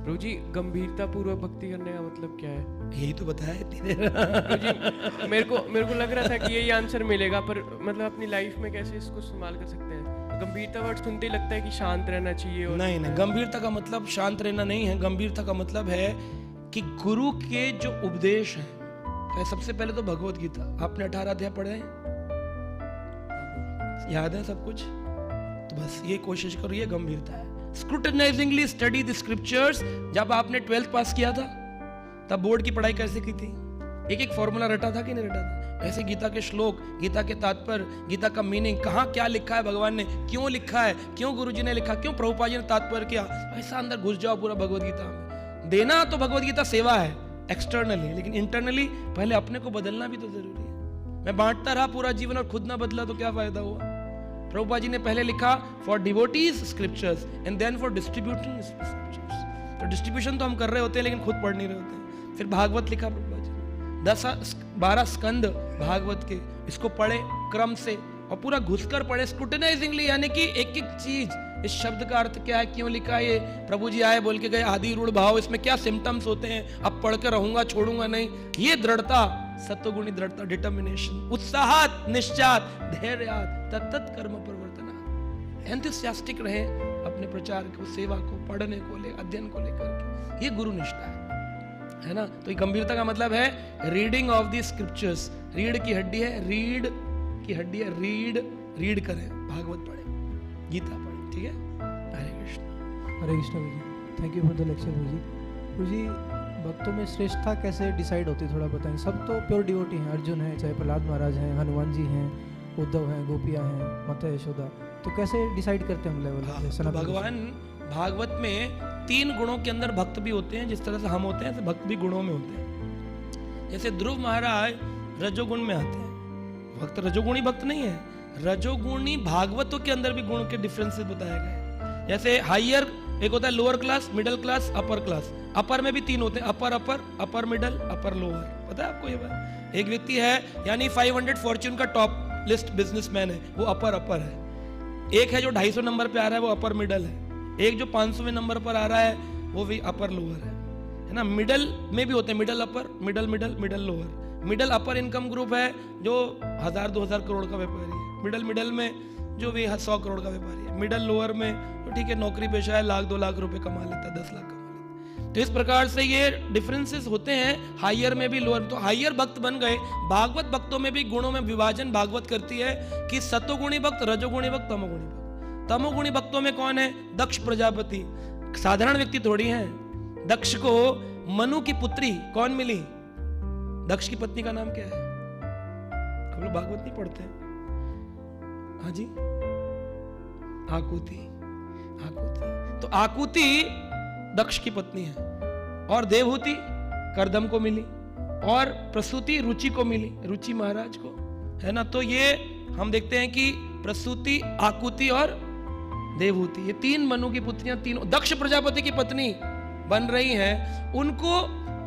प्रभु जी, गंभीरता पूर्वक भक्ति करने का मतलब क्या है? यही तो बताया इतनी देर। प्रभु जी, मेरे को लग रहा था कि यही आंसर मिलेगा, पर मतलब अपनी लाइफ में कैसे इसको इस्तेमाल कर सकते हैं? गंभीरता वर्ड सुनते ही लगता है कि शांत रहना चाहिए। और नहीं नहीं, गंभीरता का मतलब शांत रहना नहीं है। गंभीरता का मतलब है कि गुरु के जो उपदेश है, सबसे पहले तो भगवत गीता आपने 18 अध्याय पढ़े हैं, याद है सब कुछ? तो बस ये कोशिश करो, ये गंभीरता है। स्क्रूटनाइजिंगली स्टडी द स्क्रिप्चर्स। जब आपने 12th पास किया था तब बोर्ड की पढ़ाई कैसे की थी? एक एक फॉर्मूला रटा था कि नहीं रटा था? ऐसे गीता के श्लोक, गीता के तात्पर्य, गीता का मीनिंग, कहाँ क्या लिखा है भगवान ने, क्यों लिखा है, क्यों गुरुजी ने लिखा, क्यों प्रभुपाद जी ने तात्पर्य किया, ऐसा अंदर घुस जाओ पूरा भगवत गीता में। देना तो भगवत गीता सेवा है एक्सटर्नली, लेकिन इंटरनली पहले अपने को बदलना भी तो जरूरी है। मैं बांटता रहा पूरा जीवन और खुद ना बदला तो क्या फायदा हुआ? प्रभुपाद जी ने पहले लिखा for devotees scriptures and then for distributing scriptures. तो डिस्ट्रीब्यूशन तो हम कर रहे होते हैं लेकिन खुद पढ़ नहीं रहे होते हैं। फिर भागवत लिखा प्रभुपाद जी ने, 12 स्कंद भागवत के, इसको पढ़े क्रम से और पूरा घुसकर पढ़े स्क्रूटनाइजिंगली, यानी कि एक एक चीज, इस शब्द का अर्थ क्या है, क्यों लिखा है ये, प्रभु जी आए बोल के गए आदि रूढ़ भाव, इसमें क्या सिम्टम्स होते हैं, अब पढ़ के रहूंगा छोड़ूंगा नहीं, ये दृढ़ता, सत्वगुणी दृढ़ता, डिटर्मिनेशन, उत्साहात, निश्चात, धैर्यात, तत्त कर्म प्रवर्तना, एंथुसियास्टिक रहे अपने प्रचार को, सेवा को, पढ़ने को ले, अध्ययन को लेकर के, ये गुरु निष्ठा है ना? तो ये गंभीरता का मतलब है रीडिंग ऑफ द स्क्रिप्चर्स। रीढ़ की हड्डी है, रीढ़ की हड्डी है, रीड करें, भागवत पढ़े, गीता पढ़े, ठीक है? Hare Krishna. Hare Krishna guruji, thank you for the lecture guruji. Guruji, भक्तों में श्रेष्ठता कैसे डिसाइड होती है, थोड़ा बताएं। सब तो प्योर डिवोटी हैं, अर्जुन है, चाहे प्रहलाद महाराज हैं, हनुमान जी हैं, उद्धव हैं, गोपियाँ हैं, माता यशोदा, तो कैसे डिसाइड करते हैं हम लेवल? तो भगवान भागवत में 3 गुणों के अंदर भक्त भी होते हैं, जिस तरह से हम होते हैं ऐसे भक्त भी गुणों में होते हैं। जैसे ध्रुव महाराज रजोगुण में आते हैं, भक्त रजोगुणी भक्त नहीं है, रजोगुणी भागवतों के अंदर भी गुण के डिफरेंसेस बताए गए। जैसे हाइयर एक होता है lower class, middle class, upper class. Upper में भी 3 होते हैं, अपर मिडिल, अपर लोअर। पता है आपको ये बात? एक व्यक्ति है यानी 500 फॉर्च्यून का टॉप लिस्ट बिजनेसमैन है, वो अपर है। एक है जो 250 नंबर पे आ रहा है, वो अपर मिडल है। एक जो 500वें नंबर पर आ रहा है, वो भी अपर लोअर है ना? मिडल में भी होते हैं मिडल अपर, मिडल लोअर। मिडल अपर इनकम ग्रुप है जो 1000-2000 करोड़ का व्यापारी है। मिडल में जो भी 100 करोड़ का व्यापारी है। मिडल लोअर में तो ठीक है, नौकरी पेशा है, 1-2 लाख रुपए कमा लेता है, 10 लाख कमा लेता है। तो इस प्रकार से ये डिफरेंसेस होते हैं, हाइयर में भी लोअर। तो हाइयर भक्त बन गए। भागवत भक्तों में भी गुणों में विभाजन भागवत करती है कि सत्वगुणी भक्त, रजोगुणी भक्त, तमोगुणी भक्त। तमोगुणी भक्तों में कौन है? दक्ष प्रजापति, साधारण व्यक्ति थोड़ी है। दक्ष को मनु की पुत्री कौन मिली? दक्ष की पत्नी का नाम क्या है? हम लोग भागवत नहीं पढ़ते हैं। हाँ जी, आकुति। तो आकुति दक्ष की पत्नी है, और देवहूति करदम को मिली, और प्रसूति रुचि को मिली, रुचि महाराज को, है ना? तो ये हम देखते हैं कि प्रसूति, आकुति और देवहूति, ये 3 मनु की पुत्रियां, तीनों दक्ष प्रजापति की पत्नी बन रही हैं। उनको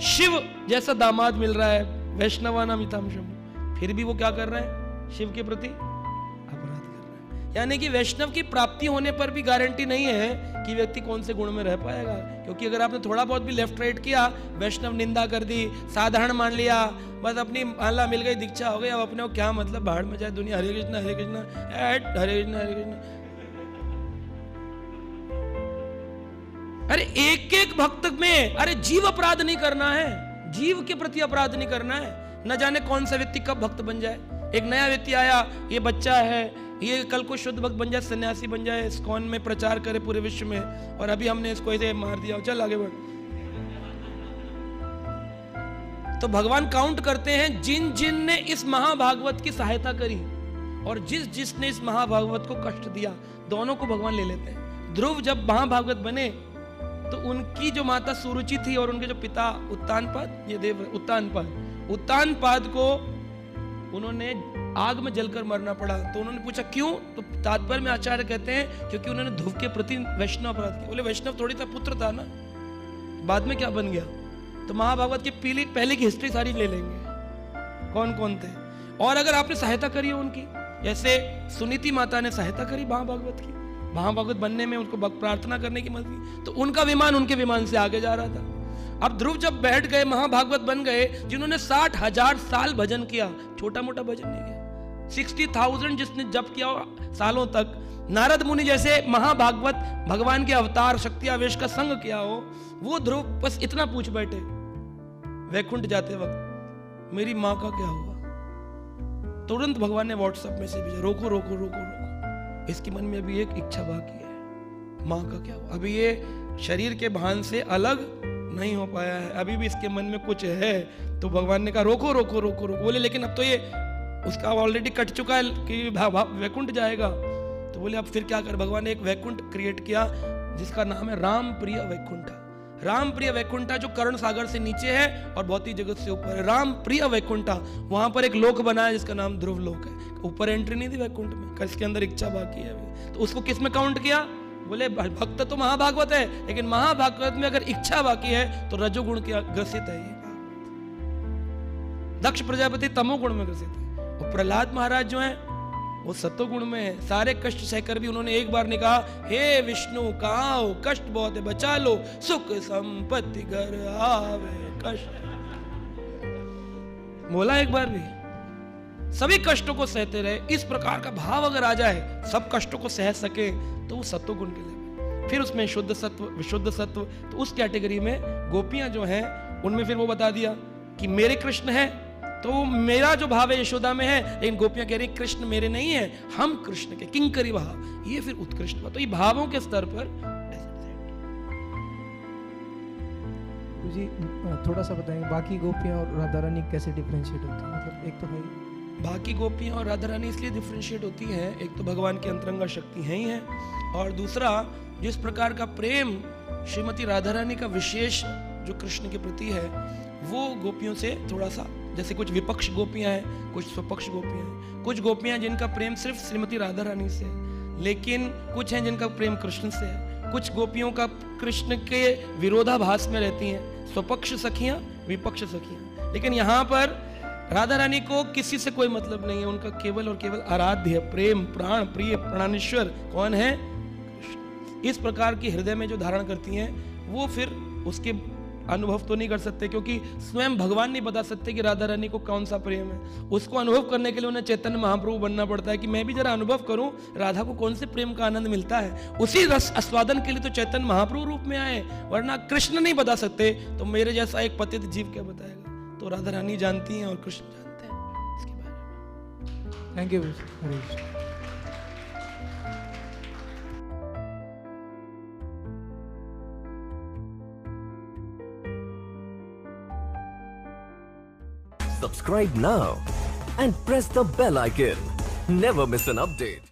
शिव जैसा दामाद मिल रहा है, वैष्णवानामिताम शंभु, फिर भी वो क्या कर रहे हैं? शिव के प्रति अपराध कर रहे हैं। यानी कि वैष्णव की प्राप्ति होने पर भी गारंटी नहीं है कि व्यक्ति कौन से गुण में रह पाएगा। क्योंकि अगर आपने थोड़ा बहुत भी लेफ्ट राइट किया, वैष्णव निंदा कर दी, साधारण मान लिया, बस अपनी माला मिल गई, दीक्षा हो गई, अब अपने को क्या मतलब, बाहर में जाए दुनिया, हरे कृष्णा हरे कृष्णा, हरे कृष्णा हरे कृष्णा। अरे एक भक्त में, अरे जीव अपराध नहीं करना है, जीव के प्रति अपराध नहीं करना है। न जाने कौन सा व्यक्ति कब भक्त बन जाए। एक नया व्यक्ति आया, ये बच्चा है, ये कल को शुद्ध भक्त बन जाए, सन्यासी बन जाए, इस्कॉन में प्रचार करे पूरे विश्व में, और अभी हमने इसको ऐसे मार दिया, चल आगे बढ़। तो भगवान काउंट करते हैं जिन जिन ने इस महाभागवत की सहायता करी और जिसने इस महाभागवत को कष्ट दिया, दोनों को भगवान ले लेते हैं। ध्रुव जब महाभागवत बने तो उनकी जो माता सुरुचि थी और उनके जो पिता उत्तानपाद, ये देव उत्तानपाद को उन्होंने आग में जलकर मरना पड़ा। तो उन्होंने पूछा क्यों? तो तात्पर्य में आचार्य कहते हैं क्योंकि उन्होंने ध्रुव के प्रति वैष्णव अपराध किया। बोले वैष्णव थोड़ी सा पुत्र था ना, बाद में क्या बन गया? तो महाभागवत की पहले की हिस्ट्री सारी ले लेंगे, कौन कौन थे। और अगर आपने सहायता करी हो उनकी, जैसे सुनीति माता ने सहायता करी महाभागवत की, महाभागवत बनने में उनको प्रार्थना करने की मदद, तो उनका विमान उनके विमान से आगे जा रहा था। अब ध्रुव जब बैठ गए, महाभागवत बन गए, जिन्होंने 60,000 साल भजन किया, छोटा मोटा भजन नहीं किया, 60,000 जिसने जप किया सालों तक, नारद मुनि जैसे महाभागवत भगवान के अवतार शक्ति आवेश का संग किया हो, वो ध्रुव बस इतना पूछ बैठे वैकुंठ जाते वक्त, मेरी माँ का क्या हुआ? तुरंत भगवान ने व्हाट्सएप मैसेज भेजा, रोको रोको रोको रोको, इसके मन में अभी एक इच्छा बाकी है, माँ का क्या हुआ? अभी ये शरीर के भान से अलग नहीं हो पाया है, अभी भी इसके मन में कुछ है। तो भगवान ने कहा रोको रोको रोको रोको। बोले लेकिन अब तो ये उसका ऑलरेडी कट चुका है कि वैकुंठ जाएगा। तो बोले अब फिर क्या कर? भगवान ने एक वैकुंठ क्रिएट किया जिसका नाम है राम प्रिय वैकुंठा। राम प्रिय वैकुंठा जो कर्ण सागर से नीचे है और भौतिक जगत से ऊपर है, राम प्रिय वैकुंठा। वहां पर एक लोक बना है जिसका नाम ध्रुव लोक है। ऊपर एंट्री नहीं थी वैकुंठ में, इसके अंदर इच्छा बाकी है अभी। तो उसको किस में काउंट किया? बोले भक्त तो महाभागवत है, लेकिन महाभागवत में अगर इच्छा बाकी है तो रजोगुण के ग्रसित है ये। दक्ष प्रजापति तमोगुण में ग्रसित है और प्रहलाद महाराज जो है वो सत्वगुण में है। सारे कष्ट सहकर भी उन्होंने एक बार ने कहा, हे विष्णु कहाँ हो, कष्ट बहुत है, बचा लो, सुख संपत्ति घर आवे कष्ट। बोला एक बार भी, सभी कष्टों को सहते रहे। इस प्रकार का भाव अगर आ जाए, सब कष्टों को सह सके, तो वो सत्व गुण के लिए। फिर उसमें शुद्ध सत्व, विशुद्ध सत्व, तो उस कैटेगरी में गोपियां जो हैं उनमें फिर वो बता दिया कि मेरे कृष्ण है, तो मेरा जो भाव है यशोदा में है, लेकिन गोपियां कह रही कृष्ण मेरे नहीं है, हम कृष्ण के, किंकरी भाव, ये फिर उत्कृष्ट भाव। तो ये भावों के स्तर पर जी थोड़ा सा बताएंगे बाकी गोपियां और राधा रानी कैसे डिफरेंशिएट होती है? मतलब एक तो है बाकी गोपियां और राधा रानी इसलिए डिफरेंशिएट होती हैं, एक तो भगवान की अंतरंगा शक्ति है ही है, और दूसरा जिस प्रकार का प्रेम श्रीमती राधा रानी का विशेष जो कृष्ण के प्रति है, वो गोपियों से थोड़ा सा, जैसे कुछ विपक्ष गोपियां हैं, कुछ स्वपक्ष गोपियां हैं। कुछ गोपियां जिनका प्रेम सिर्फ श्रीमती राधा रानी से है, लेकिन कुछ हैं जिनका प्रेम कृष्ण से है। कुछ गोपियों का कृष्ण के विरोधाभास में रहती हैं, स्वपक्ष सखियां, विपक्ष सखियां। लेकिन यहाँ पर राधा रानी को किसी से कोई मतलब नहीं है, उनका केवल और केवल आराध्य प्रेम, प्राण प्रिय प्राणेश्वर कौन है? कृष्ण। इस प्रकार की हृदय में जो धारण करती हैं, वो फिर उसके अनुभव तो नहीं कर सकते, क्योंकि स्वयं भगवान नहीं बता सकते कि राधा रानी को कौन सा प्रेम है। उसको अनुभव करने के लिए उन्हें चैतन्य महाप्रभु बनना पड़ता है कि मैं भी जरा अनुभव करूं राधा को कौन से प्रेम का आनंद मिलता है। उसी रस आस्वादन के लिए तो चैतन्य महाप्रभु रूप में आए, वरना कृष्ण नहीं बता सकते तो मेरे जैसा एक पतित जीव क्या बताएगा? तो राधा रानी जानती हैं और कृष्ण जानते हैं इसके बारे में। Thank you Harish. Subscribe now and press the bell icon. Never miss an update.